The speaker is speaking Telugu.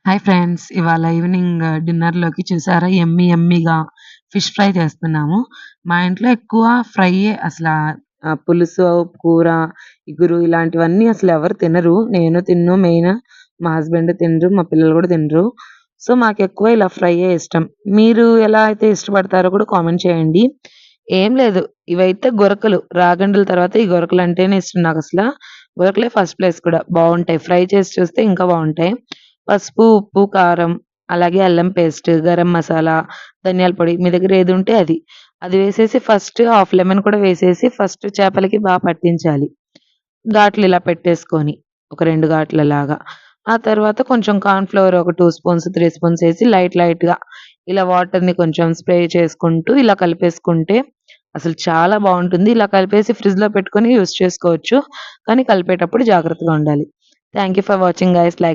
Hi friends. ఇవాళ ఈవినింగ్ డిన్నర్‌లోకి చూసారా యమ్మీగా ఫిష్ ఫ్రై చేస్తున్నాము. మా ఇంట్లో ఎక్కువ ఫ్రైయే అసలా పులుసు, కూర, ఇగురు ఇలాంటివన్నీ అసలెవరు తినరు. నేను తినను మెయిన్. మా హస్బెండ్ తినరు. మా పిల్లలు గూడా తినరు. సో, మాకెక్కువ ఇలా ఫ్రైయే ఇష్టం. మీరు ఎలా అయితే ఇష్టపడతారో కూడా కామెంట్ చేయండి. ఏం లేదు. ఇవైతే గొరకలు. రాగండుల తర్వాత ఈ గొరకలంటేనే ఇష్టం నాకసల. గొరకలే ఫస్ట్ ప్లేస్ కూడా. బావుంటాయి. ఫ్రై చేసి చూస్తే ఇంకా బావుంటాయి. పసుపు, ఉప్పు, కారం, అలాగే అల్లం పేస్ట్, గరం మసాలా, ధనియాల పొడి మీ దగ్గర ఏదుంటే అది. అది వేసేసి ఫస్ట్ హాఫ్ లెమన్ కూడా వేసేసి ఫస్ట్ చేపలకి పట్టించాలి. ఘాట్లు ఇలా పెట్టేసుకొని ఒక 2 ఘాట్లలాగా. ఆ తర్వాత కొంచెం కార్న్ ఫ్లోర్ ఒక 2 స్పూన్స్, 3 స్పూన్స్ ఏసి లైట్‌గా ఇలా వాటర్‌ని కొంచెం స్ప్రే చేసుకుంటూ ఇలా కలిపేసుకుంటే అసలు చాలా బావుంటుంది. ఇలా కలిపేసి ఫ్రిడ్జ్‌లో పెట్టుకొని యూజ్ చేసుకోవచ్చు. కానీ కలిపేటప్పుడు జాగ్రత్తగా ఉండాలి. Thank you for watching guys. Like